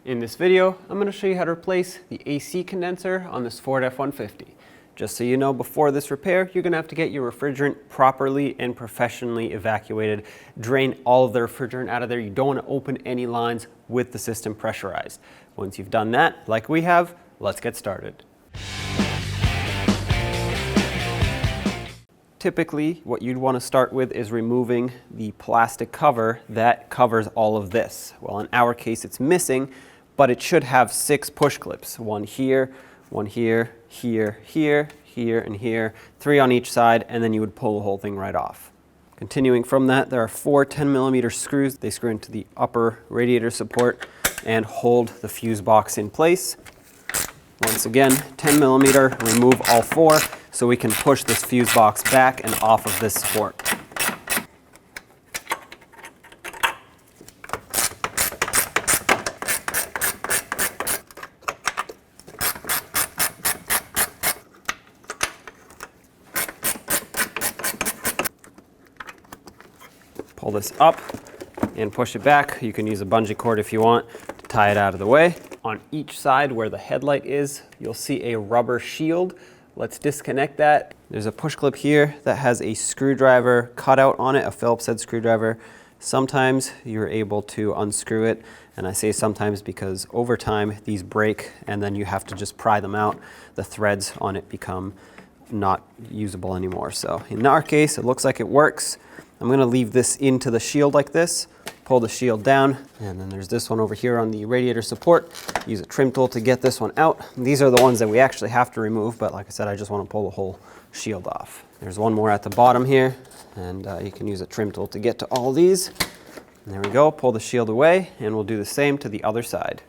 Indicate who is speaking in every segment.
Speaker 1: In this video, I'm going to show you how to replace the AC condenser on this Ford F-150. Just so you know, before this repair, you're going to have to get your refrigerant properly and professionally evacuated. Drain all of the refrigerant out of there. You don't want to open any lines with the system pressurized. Once you've done that, like we have, let's get started. Typically, what you'd want to start with is removing the plastic cover that covers all of this. Well, in our case, it's missing, but it should have 6 push clips. One here, here, here, and here, 3 on each side, and then you would pull the whole thing right off. Continuing from that, there are 4 10mm screws. They screw into the upper radiator support and hold the fuse box in place. Once again, 10mm, remove all 4 so we can push this fuse box back and off of this support. Pull this up and push it back. You can use a bungee cord if you want to tie it out of the way. On each side where the headlight is, you'll see a rubber shield. Let's disconnect that. There's a push clip here that has a screwdriver cut out on it, a Phillips head screwdriver. Sometimes you're able to unscrew it, and I say sometimes because over time these break and then you have to just pry them out. The threads on it become not usable anymore. So in our case, it looks like it works. I'm going to leave this into the shield like this, pull the shield down, and then there's this one over here on the radiator support. Use a trim tool to get this one out. These are the ones that we actually have to remove, but like I said, I just want to pull the whole shield off. There's one more at the bottom here, and you can use a trim tool to get to all these. And there we go, pull the shield away, and we'll do the same to the other side.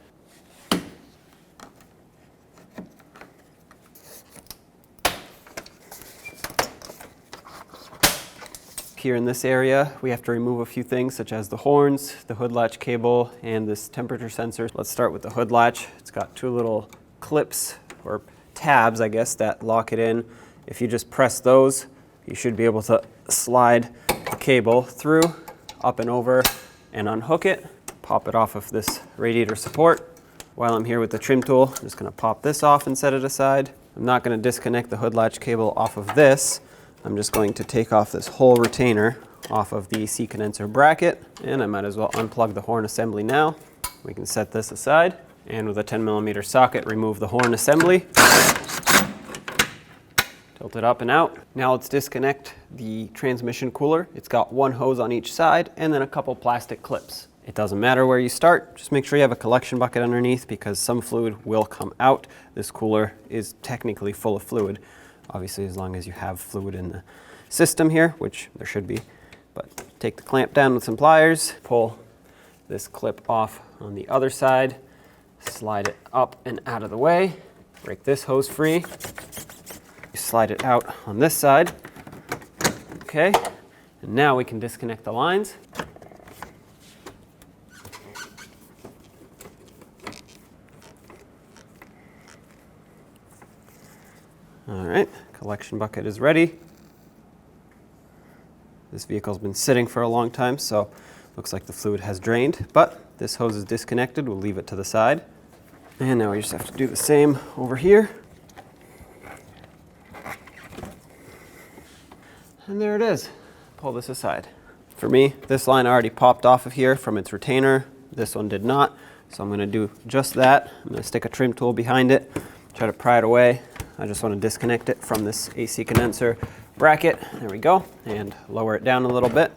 Speaker 1: Here in this area, we have to remove a few things such as the horns, the hood latch cable, and this temperature sensor. Let's start with the hood latch. It's got 2 little clips, or tabs, I guess, that lock it in. If you just press those, you should be able to slide the cable through, up and over, and unhook it. Pop it off of this radiator support. While I'm here with the trim tool, I'm just going to pop this off and set it aside. I'm not going to disconnect the hood latch cable off of this. I'm just going to take off this whole retainer off of the AC condenser bracket, and I might as well unplug the horn assembly now. We can set this aside, and with a 10mm socket, remove the horn assembly. Tilt it up and out. Now let's disconnect the transmission cooler. It's got 1 hose on each side, and then a couple plastic clips. It doesn't matter where you start, just make sure you have a collection bucket underneath because some fluid will come out. This cooler is technically full of fluid. Obviously, as long as you have fluid in the system here, which there should be. But take the clamp down with some pliers, pull this clip off on the other side, slide it up and out of the way, break this hose free, slide it out on this side. Okay, and now we can disconnect the lines. All right, collection bucket is ready. This vehicle's been sitting for a long time, so looks like the fluid has drained, but this hose is disconnected. We'll leave it to the side. And now we just have to do the same over here. And there it is. Pull this aside. For me, this line already popped off of here from its retainer. This one did not, so I'm going to do just that. I'm going to stick a trim tool behind it, try to pry it away. I just want to disconnect it from this AC condenser bracket. There we go. And lower it down a little bit.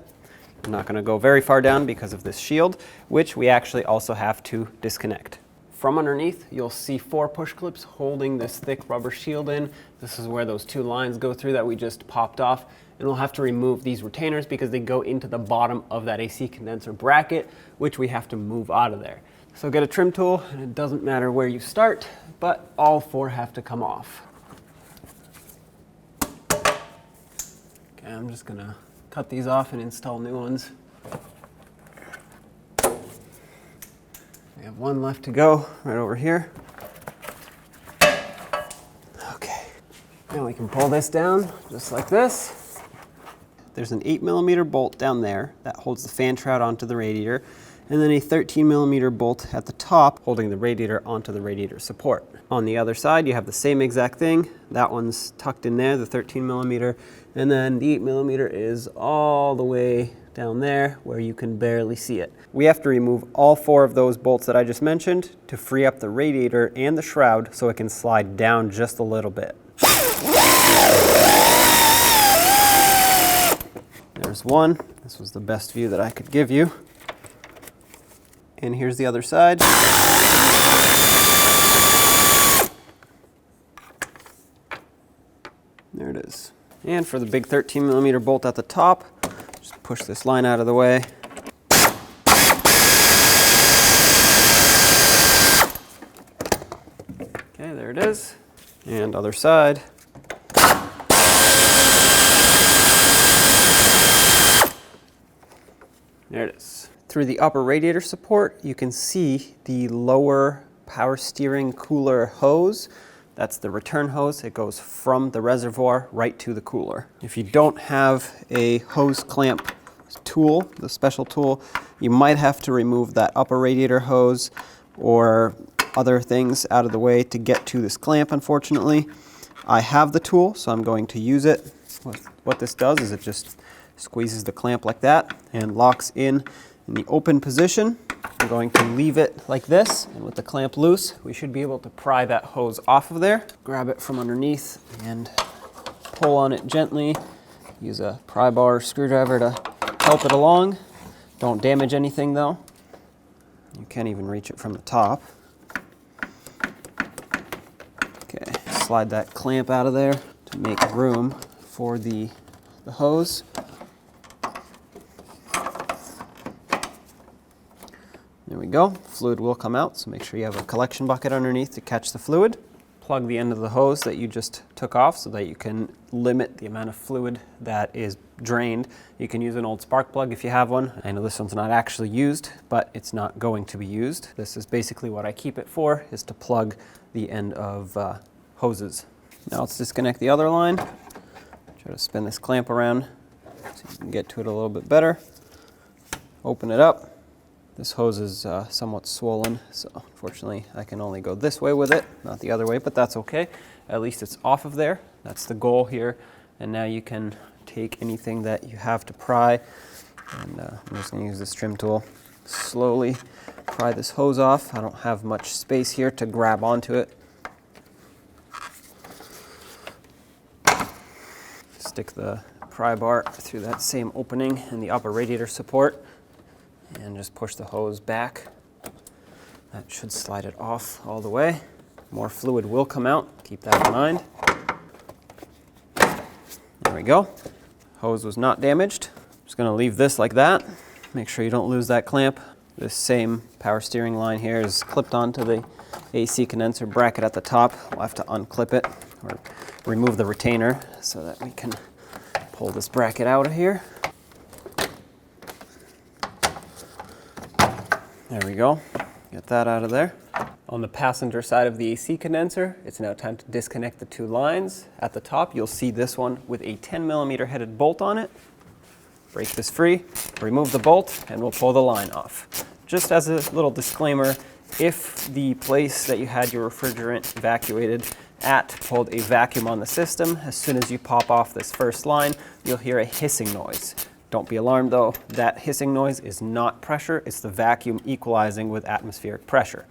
Speaker 1: I'm not going to go very far down because of this shield, which we actually also have to disconnect. From underneath, you'll see 4 push clips holding this thick rubber shield in. This is where those 2 lines go through that we just popped off. And we'll have to remove these retainers because they go into the bottom of that AC condenser bracket, which we have to move out of there. So get a trim tool, and it doesn't matter where you start, but all 4 have to come off. Okay, I'm just gonna cut these off and install new ones. We have 1 left to go right over here. Okay, now we can pull this down just like this. There's an 8mm bolt down there that holds the fan shroud onto the radiator. and then a 13mm bolt at the top holding the radiator onto the radiator support. On the other side, you have the same exact thing. That one's tucked in there, the 13mm, and then the 8mm is all the way down there where you can barely see it. We have to remove all 4 of those bolts that I just mentioned to free up the radiator and the shroud so it can slide down just a little bit. There's one. This was the best view that I could give you. And here's the other side. There it is. And for the big 13mm bolt at the top, just push this line out of the way. Okay, there it is. And other side. There it is. Through the upper radiator support, you can see the lower power steering cooler hose. That's the return hose. It goes from the reservoir right to the cooler. If you don't have a hose clamp tool, the special tool, you might have to remove that upper radiator hose or other things out of the way to get to this clamp, unfortunately. I have the tool, so I'm going to use it. What this does is it just squeezes the clamp like that and locks in the open position. I'm going to leave it like this, and with the clamp loose, we should be able to pry that hose off of there. Grab it from underneath and pull on it gently. Use a pry bar or screwdriver to help it along. Don't damage anything though. You can't even reach it from the top. Okay, slide that clamp out of there to make room for the hose. There we go. Fluid will come out, so make sure you have a collection bucket underneath to catch the fluid. Plug the end of the hose that you just took off so that you can limit the amount of fluid that is drained. You can use an old spark plug if you have one. I know this one's not actually used, but it's not going to be used. This is basically what I keep it for, is to plug the end of hoses. Now let's disconnect the other line. Try to spin this clamp around so you can get to it a little bit better. Open it up. This hose is somewhat swollen, so unfortunately I can only go this way with it, not the other way, but that's okay. At least it's off of there. That's the goal here. And now you can take anything that you have to pry, and I'm just going to use this trim tool. Slowly pry this hose off. I don't have much space here to grab onto it. Stick the pry bar through that same opening in the upper radiator support, and just push the hose back. That should slide it off all the way. More fluid will come out, keep that in mind. There we go. Hose was not damaged. Just gonna leave this like that. Make sure you don't lose that clamp. This same power steering line here is clipped onto the AC condenser bracket at the top. We'll have to unclip it or remove the retainer so that we can pull this bracket out of here. There we go. Get that out of there. On the passenger side of the AC condenser, it's now time to disconnect the 2 lines. At the top, you'll see this one with a 10mm headed bolt on it. Break this free, remove the bolt, and we'll pull the line off. Just as a little disclaimer, if the place that you had your refrigerant evacuated at pulled a vacuum on the system, as soon as you pop off this first line, you'll hear a hissing noise. Don't be alarmed though, that hissing noise is not pressure, it's the vacuum equalizing with atmospheric pressure.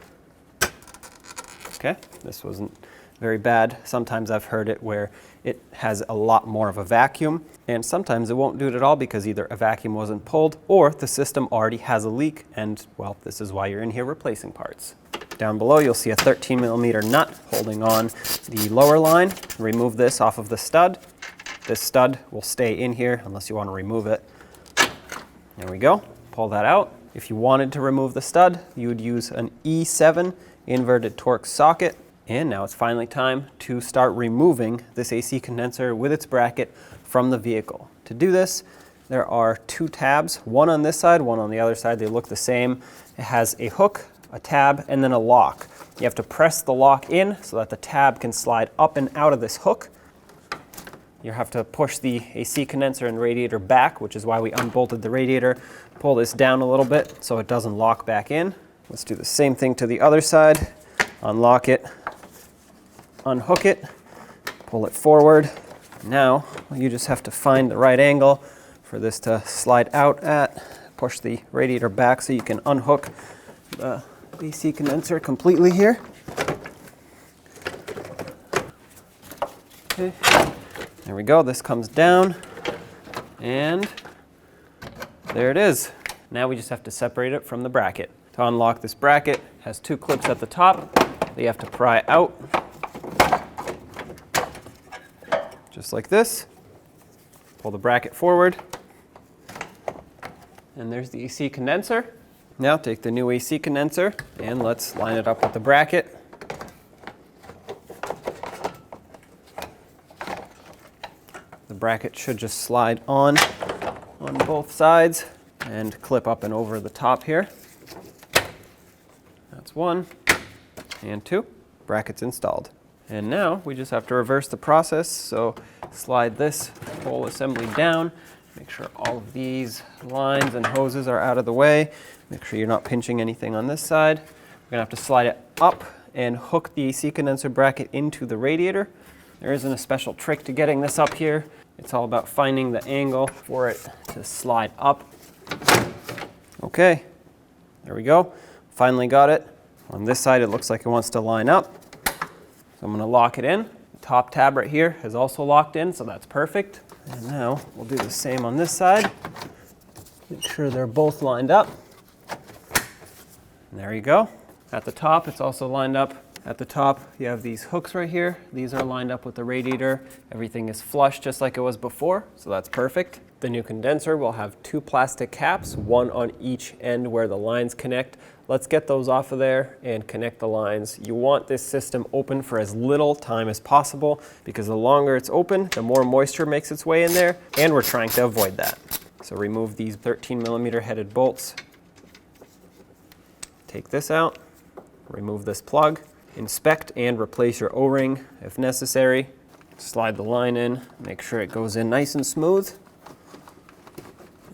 Speaker 1: Okay, this wasn't very bad. Sometimes I've heard it where it has a lot more of a vacuum, and sometimes it won't do it at all because either a vacuum wasn't pulled or the system already has a leak, and well, this is why you're in here replacing parts. Down below you'll see a 13mm nut holding on the lower line. Remove this off of the stud. This stud will stay in here unless you want to remove it. There we go. Pull that out. If you wanted to remove the stud, you would use an E7 inverted Torx socket. And now it's finally time to start removing this AC condenser with its bracket from the vehicle. To do this, there are 2 tabs, one on this side, one on the other side. They look the same. It has a hook, a tab, and then a lock. You have to press the lock in so that the tab can slide up and out of this hook. You have to push the AC condenser and radiator back, which is why we unbolted the radiator. Pull this down a little bit so it doesn't lock back in. Let's do the same thing to the other side. Unlock it, unhook it, pull it forward. Now you just have to find the right angle for this to slide out at. Push the radiator back so you can unhook the AC condenser completely here. Okay, there we go. This comes down and there it is. Now we just have to separate it from the bracket. To unlock this bracket, it has two clips at the top that you have to pry out. Just like this. Pull the bracket forward. And there's the AC condenser. Now take the new AC condenser and let's line it up with the bracket. The bracket should just slide on both sides and clip up and over the top here. That's one and two. Bracket's installed. And now we just have to reverse the process. So slide this whole assembly down. Make sure all of these lines and hoses are out of the way. Make sure you're not pinching anything on this side. We're gonna have to slide it up and hook the AC condenser bracket into the radiator. There isn't a special trick to getting this up here. It's all about finding the angle for it to slide up. Okay, there we go. Finally got it. On this side, it looks like it wants to line up. So I'm gonna lock it in. The top tab right here is also locked in, so that's perfect. And now we'll do the same on this side. Make sure they're both lined up. And there you go. At the top, it's also lined up. At the top, you have these hooks right here. These are lined up with the radiator. Everything is flush just like it was before, so that's perfect. The new condenser will have two plastic caps, one on each end where the lines connect. Let's get those off of there and connect the lines. You want this system open for as little time as possible because the longer it's open, the more moisture makes its way in there, and we're trying to avoid that. So remove these 13mm headed bolts. Take this out, remove this plug, inspect and replace your O-ring if necessary. Slide the line in, make sure it goes in nice and smooth,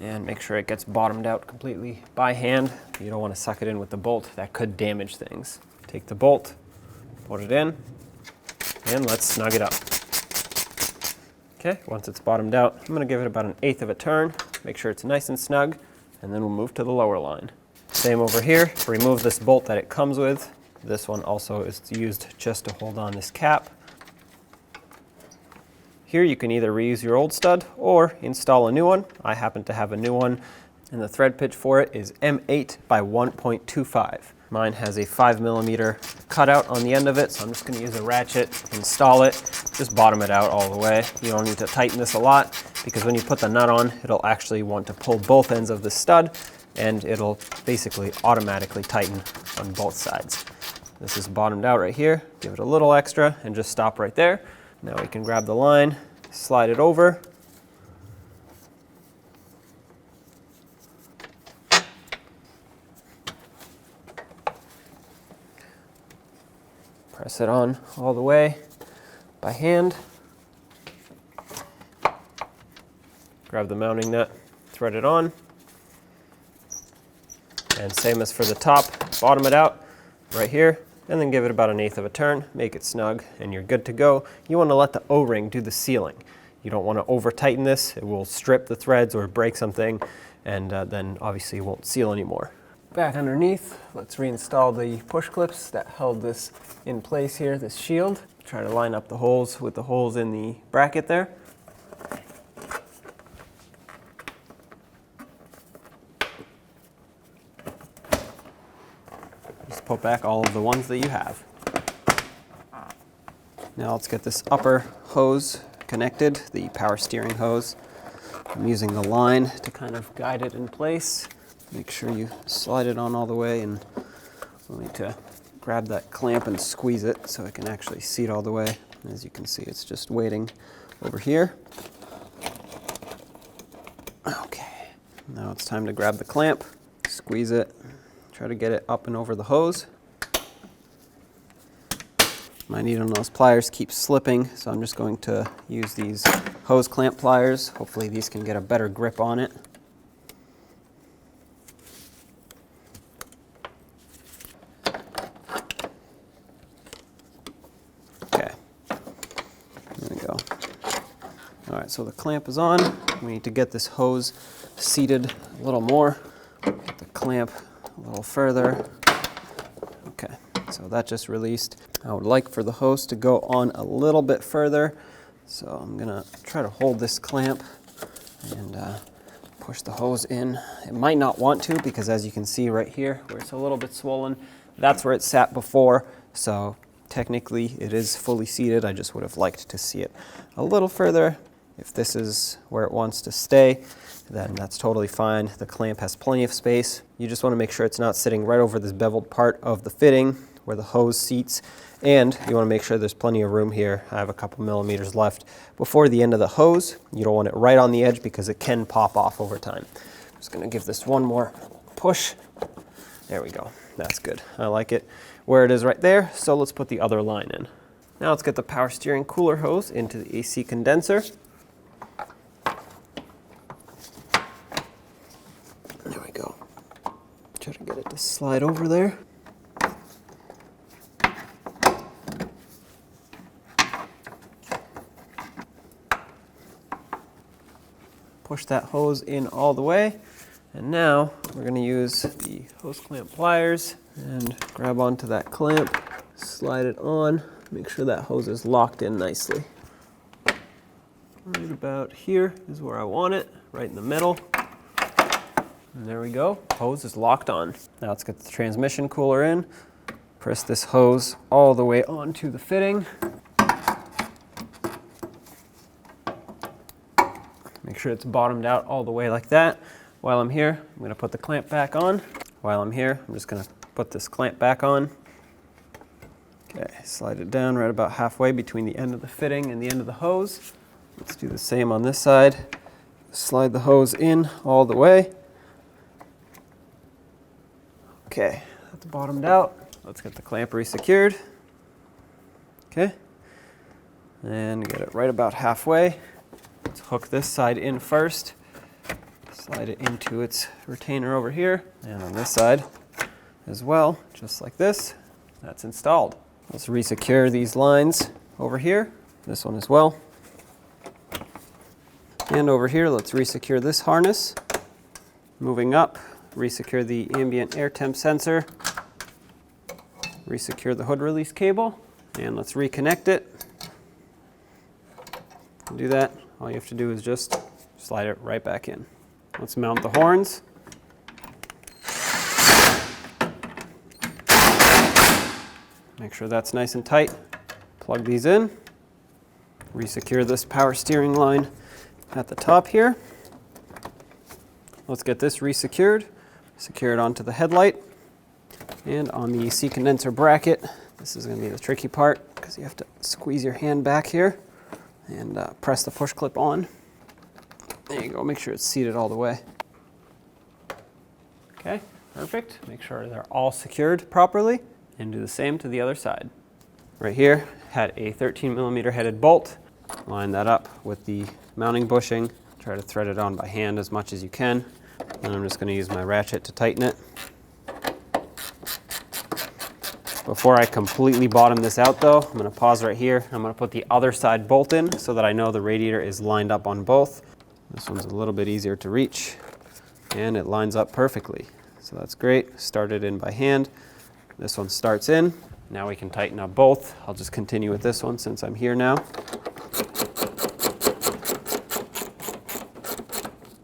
Speaker 1: and make sure it gets bottomed out completely by hand. You don't want to suck it in with the bolt, that could damage things. Take the bolt, put it in, and let's snug it up. Okay, once it's bottomed out, I'm going to give it about 1/8 of a turn, make sure it's nice and snug, and then we'll move to the lower line. Same over here, remove this bolt that it comes with. This one also is used just to hold on this cap. Here you can either reuse your old stud or install a new one. I happen to have a new one, and the thread pitch for it is M8 by 1.25. Mine has a 5mm cutout on the end of it, so I'm just going to use a ratchet, install it, just bottom it out all the way. You don't need to tighten this a lot because when you put the nut on, it'll actually want to pull both ends of the stud, and it'll basically automatically tighten on both sides. This is bottomed out right here. Give it a little extra and just stop right there. Now we can grab the line, slide it over. Press it on all the way by hand. Grab the mounting nut, thread it on. And same as for the top, bottom it out right here, and then give it about 1/8 of a turn, make it snug, and you're good to go. You want to let the O-ring do the sealing. You don't want to over tighten this, it will strip the threads or break something, and then obviously it won't seal anymore. Back underneath, let's reinstall the push clips that held this in place here, this shield. Try to line up the holes with the holes in the bracket there. Just put back all of the ones that you have. Now let's get this upper hose connected, the power steering hose. I'm using the line to kind of guide it in place. Make sure you slide it on all the way, and we'll need to grab that clamp and squeeze it so I can actually see it all the way. As you can see, it's just waiting over here. Okay, now it's time to grab the clamp, squeeze it, try to get it up and over the hose. My needle nose pliers keep slipping, so I'm just going to use these hose clamp pliers. Hopefully these can get a better grip on it. Okay, there we go. All right, so the clamp is on. We need to get this hose seated a little more. Get the clamp a little further. Okay, so that just released. I would like for the hose to go on a little bit further. So I'm gonna try to hold this clamp and push the hose in. It might not want to, because as you can see right here where it's a little bit swollen, that's where it sat before. So technically it is fully seated. I just would have liked to see it a little further. If this is where it wants to stay, then that's totally fine. The clamp has plenty of space. You just want to make sure it's not sitting right over this beveled part of the fitting where the hose seats. And you want to make sure there's plenty of room here. I have a couple millimeters left before the end of the hose. You don't want it right on the edge because it can pop off over time. I'm just going to give this one more push. There we go. That's good. I like it where it is right there. So let's put the other line in. Now let's get the power steering cooler hose into the AC condenser. There we go. Try to get it to slide over there. Push that hose in all the way. And now we're going to use the hose clamp pliers and grab onto that clamp, slide it on, make sure that hose is locked in nicely. Right about here is where I want it, right in the middle. And there we go, hose is locked on. Now let's get the transmission cooler in. Press this hose all the way onto the fitting. Make sure it's bottomed out all the way like that. While I'm here, I'm going to put the clamp back on. While I'm here, I'm just going to put this clamp back on. Okay, slide it down right about halfway between the end of the fitting and the end of the hose. Let's do the same on this side. Slide the hose in all the way. Okay, that's bottomed out. Let's get the clamp resecured. Okay, and get it right about halfway. Let's hook this side in first. Slide it into its retainer over here, and on this side as well, just like this. That's installed. Let's resecure these lines over here, this one as well. And over here, let's resecure this harness. Moving up, resecure the ambient air temp sensor. Resecure the hood release cable, and let's reconnect it. To do that, all you have to do is just slide it right back in. Let's mount the horns. Make sure that's nice and tight. Plug these in. Resecure this power steering line at the top here. Let's get this resecured. Secure it onto the headlight. And on the AC condenser bracket, this is going to be the tricky part because you have to squeeze your hand back here and press the push clip on. There you go, make sure it's seated all the way. Okay, perfect. Make sure they're all secured properly and do the same to the other side. Right here, had a 13mm headed bolt. Line that up with the mounting bushing. Try to thread it on by hand as much as you can. And I'm just going to use my ratchet to tighten it. Before I completely bottom this out though, I'm going to pause right here. I'm going to put the other side bolt in so that I know the radiator is lined up on both. This one's a little bit easier to reach and it lines up perfectly. So that's great. Start it in by hand. This one starts in. Now we can tighten up both. I'll just continue with this one since I'm here now.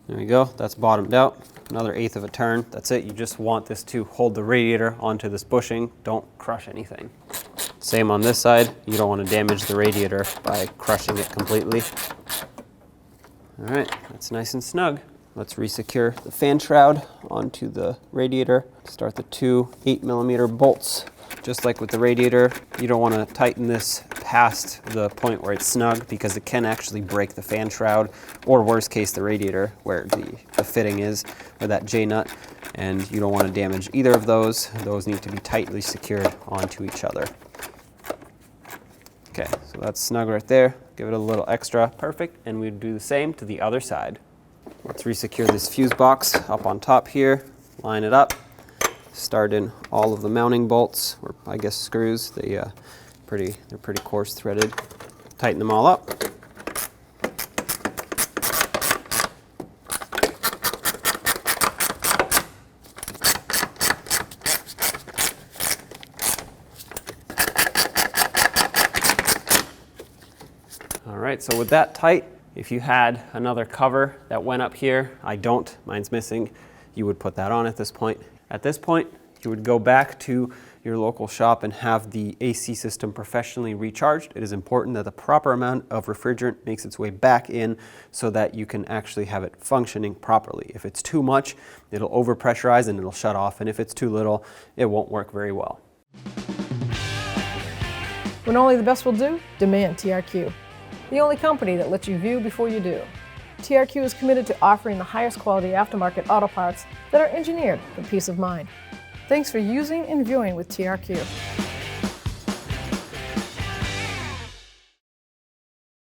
Speaker 1: There we go. That's bottomed out. Another 1/8 of a turn. That's it. You just want this to hold the radiator onto this bushing. Don't crush anything. Same on this side. You don't want to damage the radiator by crushing it completely. All right, that's nice and snug. Let's resecure the fan shroud onto the radiator. Start the 2 8mm bolts. Just like with the radiator, you don't want to tighten this past the point where it's snug because it can actually break the fan shroud, or worst case the radiator where the fitting is, or that J-nut, and you don't want to damage either of those. Those need to be tightly secured onto each other. Okay, so that's snug right there. Give it a little extra, perfect, and we do the same to the other side. Let's resecure this fuse box up on top here, line it up, start in all of the mounting bolts, or I guess screws. They're pretty coarse threaded. Tighten them all up. All right, so with that tight, if you had another cover that went up here, I don't, mine's missing, you would put that on at this point. At this point, you would go back to your local shop and have the AC system professionally recharged. It is important that the proper amount of refrigerant makes its way back in so that you can actually have it functioning properly. If it's too much, it'll overpressurize and it'll shut off, and if it's too little, it won't work very well.
Speaker 2: When only the best will do, demand TRQ. The only company that lets you view before you do. TRQ is committed to offering the highest quality aftermarket auto parts that are engineered for peace of mind. Thanks for using and viewing with TRQ.